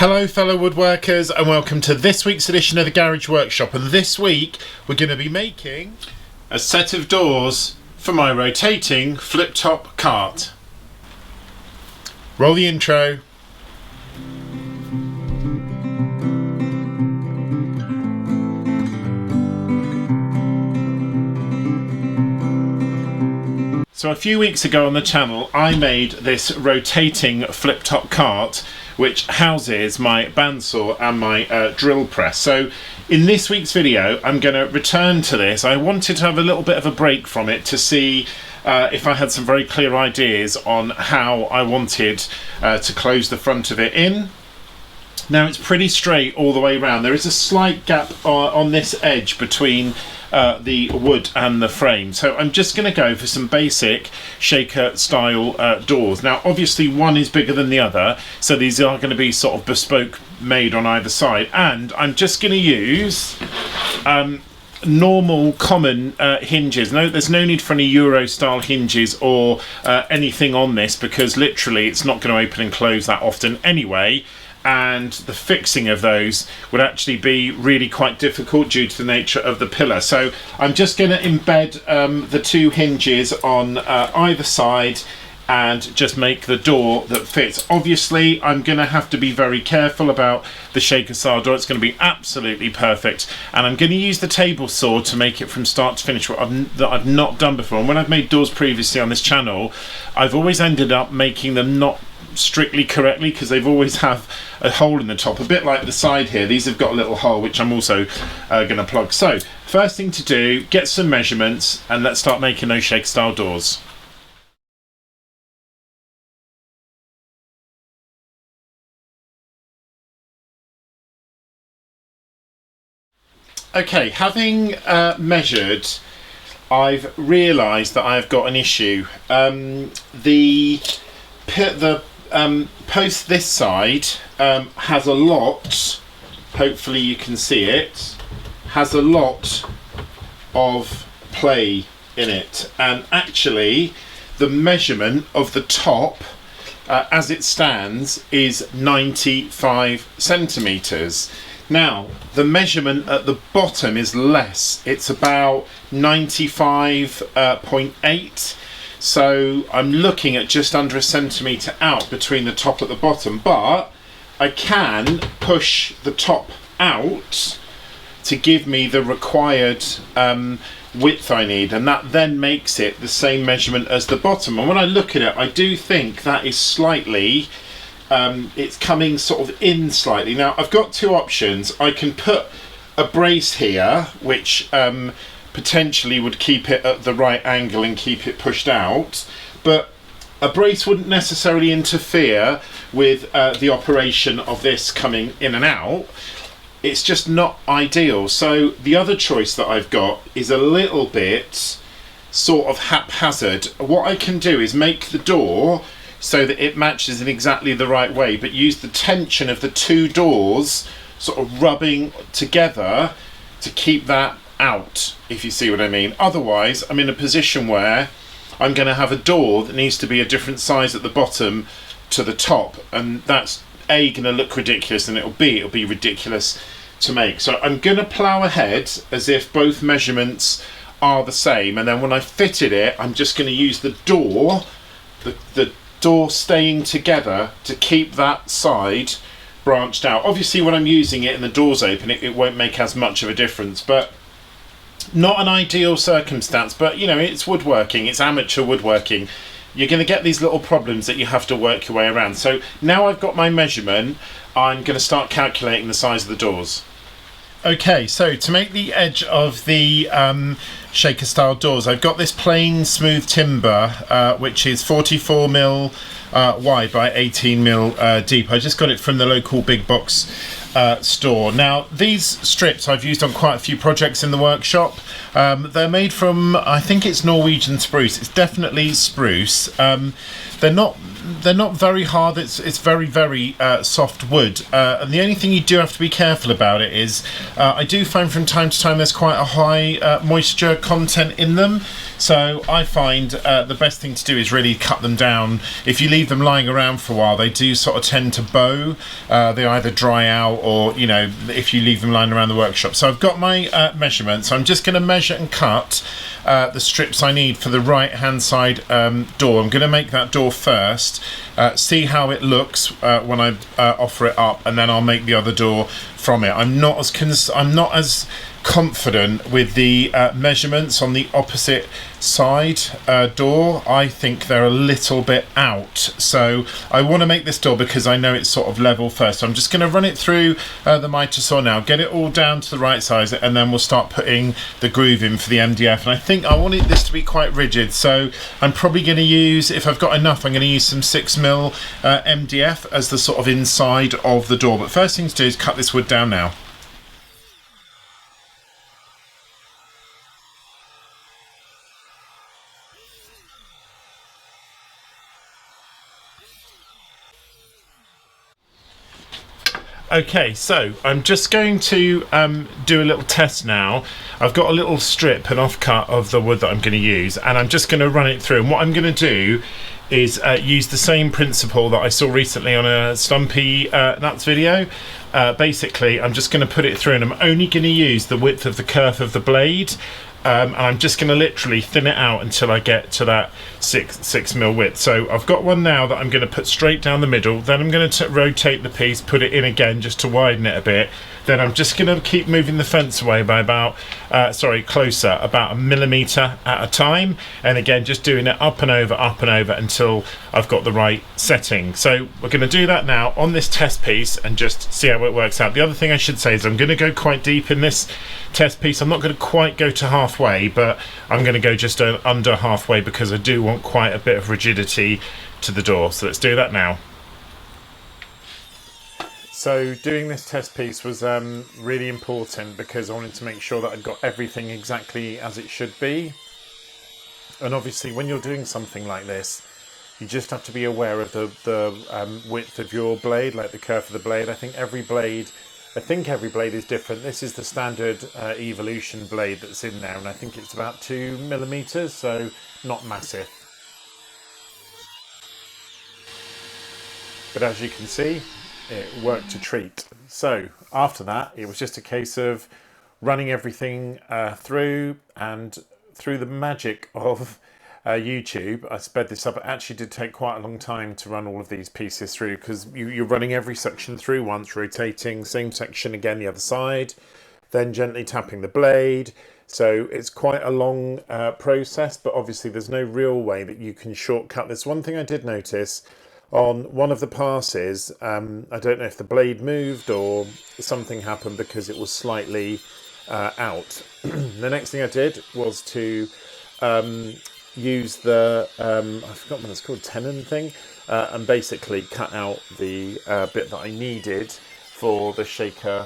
Hello fellow woodworkers and welcome to this week's edition of the Garage Workshop, and this week we're going to be making a set of doors for my rotating flip top cart. Roll the intro. So a few weeks ago on the channel I made this rotating flip top cart which houses my bandsaw and my drill press. So in this week's video I'm going to return to this. I wanted to have a little bit of a break from it to see if I had some very clear ideas on how I wanted to close the front of it in. Now it's pretty straight all the way around. There is a slight gap on this edge between the wood and the frame, so I'm just going to go for some basic shaker style doors. Now obviously one is bigger than the other, so these are going to be sort of bespoke made on either side, and I'm just going to use normal common hinges. No, there's no need for any Euro style hinges or anything on this, because literally it's not going to open and close that often anyway, and the fixing of those would actually be really quite difficult due to the nature of the pillar. So I'm just going to embed the two hinges on either side and just make the door that fits. Obviously I'm going to have to be very careful about the shaker style door. It's going to be absolutely perfect, and I'm going to use the table saw to make it from start to finish, that I've not done before. And when I've made doors previously on this channel, I've always ended up making them not strictly correctly, because they've always have a hole in the top, a bit like the side here. These have got a little hole which I'm also going to plug. So first thing to do, get some measurements and let's start making those shaker style doors. Okay, having measured, I've realised that I've got an issue. The post this side has a lot, hopefully you can see it, has a lot of play in it, and actually the measurement of the top as it stands is 95 centimetres. Now the measurement at the bottom is less, it's about 95.8. So I'm looking at just under a centimetre out between the top and the bottom, but I can push the top out to give me the required width I need, and that then makes it the same measurement as the bottom. And when I look at it, I do think that is slightly, it's coming sort of in slightly. Now I've got two options. I can put a brace here which potentially would keep it at the right angle and keep it pushed out, but a brace wouldn't necessarily interfere with the operation of this coming in and out. It's just not ideal. So the other choice that I've got is a little bit sort of haphazard. What I can do is make the door so that it matches in exactly the right way, but use the tension of the two doors sort of rubbing together to keep that out, if you see what I mean. Otherwise I'm in a position where I'm going to have a door that needs to be a different size at the bottom to the top, and that's going to look ridiculous, and it'll be ridiculous to make. So I'm going to plough ahead as if both measurements are the same, and then when I fitted it I'm just going to use the door, the door staying together to keep that side branched out. Obviously when I'm using it and the door's open, it won't make as much of a difference, but not an ideal circumstance. But you know, it's woodworking, it's amateur woodworking. You're going to get these little problems that you have to work your way around. So now I've got my measurement, I'm going to start calculating the size of the doors. Okay, so to make the edge of the shaker style doors, I've got this plain smooth timber which is 44mm wide by 18mm deep. I just got it from the local big box store. Now these strips I've used on quite a few projects in the workshop. They're made from, I think it's Norwegian spruce. It's definitely spruce. They're not very hard. It's very soft wood, and the only thing you do have to be careful about it is I do find from time to time there's quite a high moisture content in them. So I find the best thing to do is really cut them down. If you leave them lying around for a while, they do sort of tend to bow. They either dry out, or, you know, if you leave them lying around the workshop. So I've got my measurements. I'm just going to measure and cut the strips I need for the right hand side door. I'm going to make that door first, see how it looks when I offer it up, and then I'll make the other door from it. I'm not as confident with the measurements on the opposite side door. I think they're a little bit out, so I want to make this door because I know it's sort of level first. So I'm just going to run it through the mitre saw now, get it all down to the right size, and then we'll start putting the groove in for the MDF. And I think I want this to be quite rigid, so I'm probably going to use, if I've got enough, I'm going to use some 6mm MDF as the sort of inside of the door. But first thing to do is cut this wood down now. Okay, so I'm just going to do a little test now. I've got a little strip, an offcut of the wood that I'm going to use, and I'm just going to run it through. And what I'm going to do is use the same principle that I saw recently on a Stumpy Nuts video. Basically, I'm just going to put it through, and I'm only going to use the width of the kerf of the blade. And I'm just going to literally thin it out until I get to that 6mm width. So I've got one now that I'm going to put straight down the middle. Then I'm going to rotate the piece, put it in again just to widen it a bit. Then I'm just going to keep moving the fence away by about, closer, about 1mm at a time. And again, just doing it up and over until I've got the right setting. So we're going to do that now on this test piece and just see how it works out. The other thing I should say is I'm going to go quite deep in this test piece. I'm not going to quite go to halfway, but I'm going to go just under halfway because I do want quite a bit of rigidity to the door. So let's do that now. So doing this test piece was really important because I wanted to make sure that I'd got everything exactly as it should be. And obviously when you're doing something like this, you just have to be aware of the width of your blade, like the kerf of the blade. I think every blade is different. This is the standard Evolution blade that's in there, and I think it's about 2mm, so not massive. But as you can see, it worked a treat. So after that, it was just a case of running everything through, and through the magic of YouTube, I sped this up. It actually did take quite a long time to run all of these pieces through because you're running every section through once, rotating, same section again the other side, then gently tapping the blade. So it's quite a long process, but obviously there's no real way that you can shortcut this. One thing I did notice on one of the passes, I don't know if the blade moved or something happened because it was slightly out. The next thing I did was to use the, I forgot what it's called, tenon thing, and basically cut out the bit that I needed for the shaker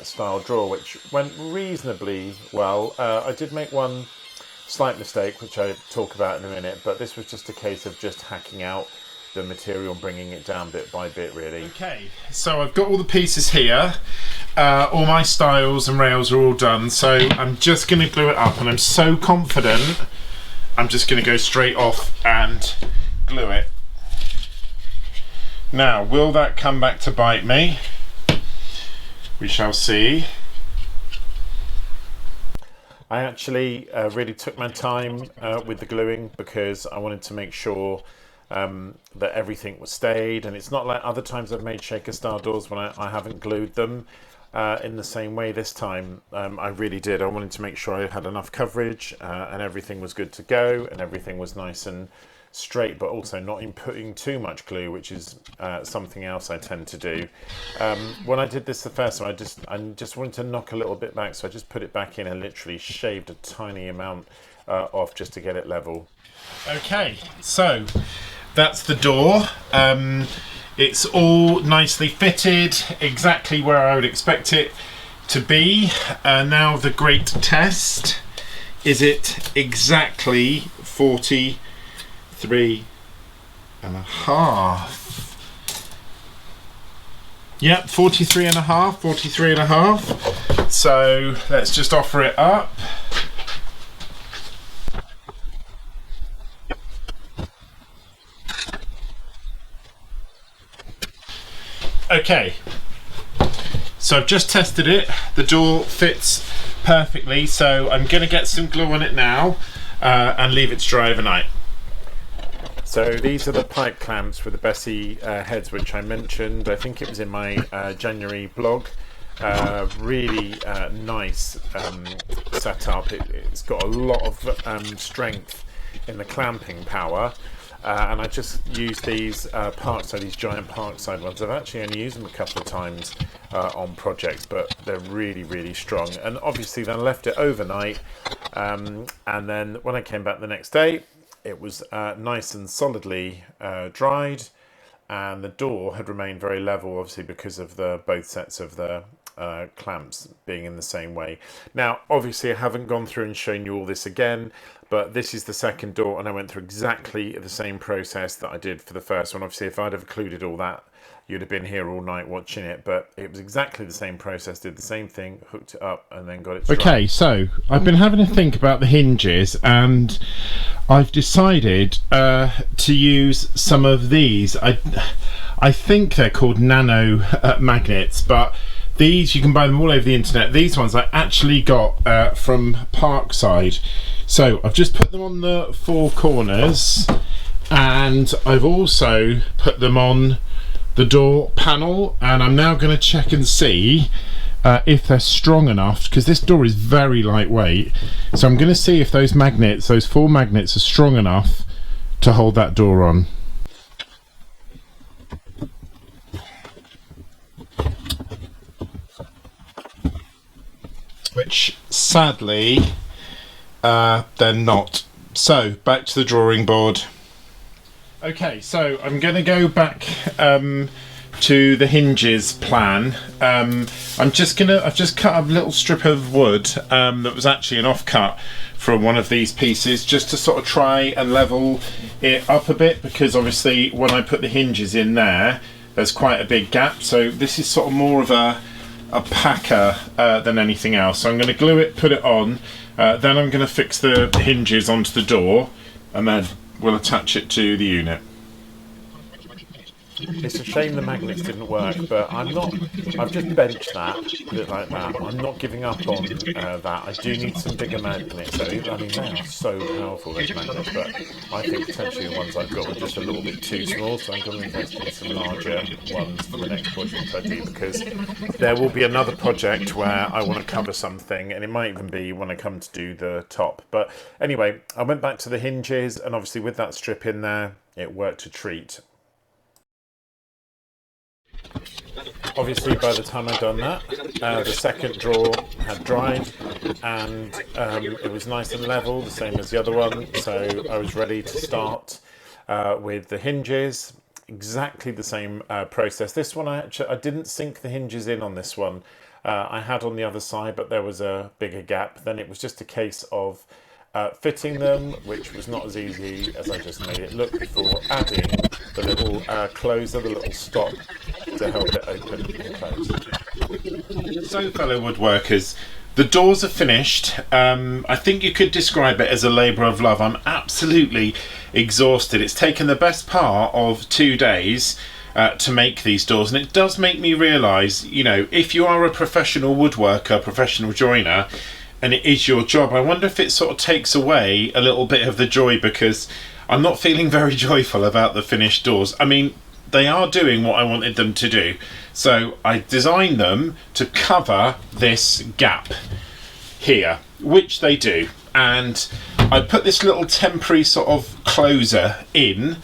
style drawer, which went reasonably well. I did make one slight mistake, which I'll talk about in a minute, but this was just a case of just hacking out the material, bringing it down bit by bit, really. Okay, so I've got all the pieces here. All my stiles and rails are all done, so I'm just going to glue it up, and I'm so confident I'm just going to go straight off and glue it. Now, will that come back to bite me? We shall see. I actually really took my time with the gluing because I wanted to make sure that everything was stayed, and it's not like other times I've made shaker style doors when I haven't glued them in the same way. This time I really did. I wanted to make sure I had enough coverage and everything was good to go and everything was nice and straight, but also not putting too much glue, which is something else I tend to do. When I did this the first time, I just wanted to knock a little bit back, so I just put it back in and literally shaved a tiny amount off just to get it level. Okay, so that's the door. It's all nicely fitted, exactly where I would expect it to be. Now the great test, is it exactly 43 and a half? Yep, 43 and a half. So let's just offer it up. Okay, so I've just tested it. The door fits perfectly, so I'm going to get some glue on it now and leave it to dry overnight. So these are the pipe clamps with the Bessie heads, which I mentioned. I think it was in my January blog. Really nice setup. It's got a lot of strength in the clamping power. And I just used these these giant Parkside ones. I've actually only used them a couple of times on projects, but they're really, really strong. And obviously then I left it overnight, and then when I came back the next day, it was nice and solidly dried, and the door had remained very level, obviously because of both sets of the clamps being in the same way. Now obviously I haven't gone through and shown you all this again, but this is the second door, and I went through exactly the same process that I did for the first one. Obviously if I'd have included all that, you'd have been here all night watching it, but it was exactly the same process. Did the same thing, hooked it up, and then got it dry. Okay, so I've been having a think about the hinges, and I've decided to use some of these. I think they're called nano magnets, but these, you can buy them all over the internet. These ones I actually got from Parkside. So I've just put them on the four corners, and I've also put them on the door panel, and I'm now going to check and see if they're strong enough, because this door is very lightweight. So I'm going to see if those magnets, those four magnets, are strong enough to hold that door on. Which sadly they're not. So back to the drawing board. Okay, so I'm going to go back to the hinges plan. I've just cut a little strip of wood that was actually an offcut from one of these pieces, just to sort of try and level it up a bit, because obviously when I put the hinges in there's quite a big gap. So this is sort of more of a packer than anything else. So I'm going to glue it, put it on, then I'm going to fix the hinges onto the door, and then we'll attach it to the unit. It's a shame the magnets didn't work, but I've just benched that, put it like that. I'm not giving up on that. I do need some bigger magnets though. I mean, they are so powerful, those magnets, but I think potentially the ones I've got are just a little bit too small, so I'm going to invest in some larger ones for the next project I do, because there will be another project where I want to cover something, and it might even be when I come to do the top. But anyway, I went back to the hinges, and obviously with that strip in there, it worked a treat. Obviously by the time I'd done that, the second drawer had dried, and it was nice and level, the same as the other one, so I was ready to start with the hinges. Exactly the same process. This one I didn't sink the hinges in on this one. I had on the other side, but there was a bigger gap. Then it was just a case of fitting them, which was not as easy as I just made it look before, adding the little closer, the little stop to help it open and close. So fellow woodworkers, the doors are finished. I think you could describe it as a labour of love. I'm absolutely exhausted. It's taken the best part of 2 days to make these doors, and it does make me realise, you know, if you are a professional woodworker, professional joiner, and it is your job, I wonder if it sort of takes away a little bit of the joy, because I'm not feeling very joyful about the finished doors. I mean, they are doing what I wanted them to do. So I designed them to cover this gap here, which they do. And I put this little temporary sort of closer in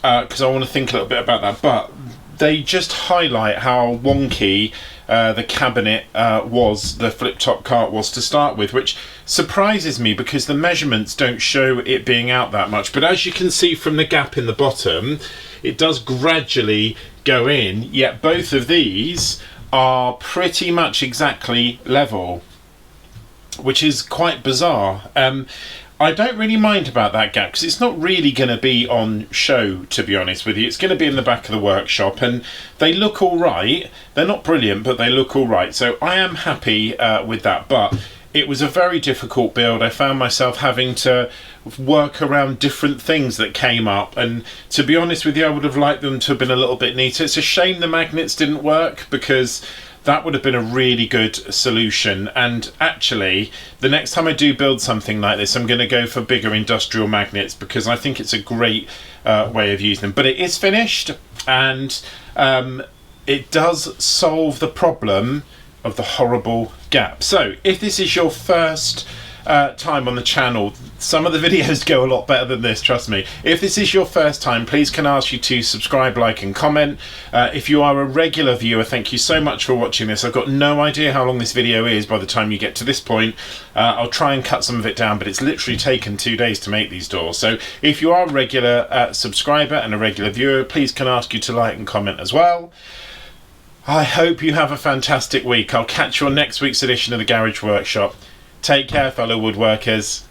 because I want to think a little bit about that. But they just highlight how wonky the cabinet the flip top cart was to start with, which surprises me because the measurements don't show it being out that much. But as you can see from the gap in the bottom, it does gradually go in, yet both of these are pretty much exactly level, which is quite bizarre. I don't really mind about that gap because it's not really going to be on show, to be honest with you. It's going to be in the back of the workshop, and they look all right. They're not brilliant, but they look all right. So I am happy with that. But it was a very difficult build. I found myself having to work around different things that came up, and to be honest with you, I would have liked them to have been a little bit neater. It's a shame the magnets didn't work, because that would have been a really good solution. And actually, the next time I do build something like this, I'm going to go for bigger industrial magnets, because I think it's a great way of using them. But it is finished, and it does solve the problem of the horrible gap. So if this is your first time on the channel, some of the videos go a lot better than this, trust me. If this is your first time, please can I ask you to subscribe, like and comment. If you are a regular viewer, thank you so much for watching this. I've got no idea how long this video is by the time you get to this point. I'll try and cut some of it down, but it's literally taken 2 days to make these doors. So if you are a regular subscriber and a regular viewer, please can I ask you to like and comment as well. I hope you have a fantastic week. I'll catch you on next week's edition of the Garage Workshop. Take care, fellow woodworkers.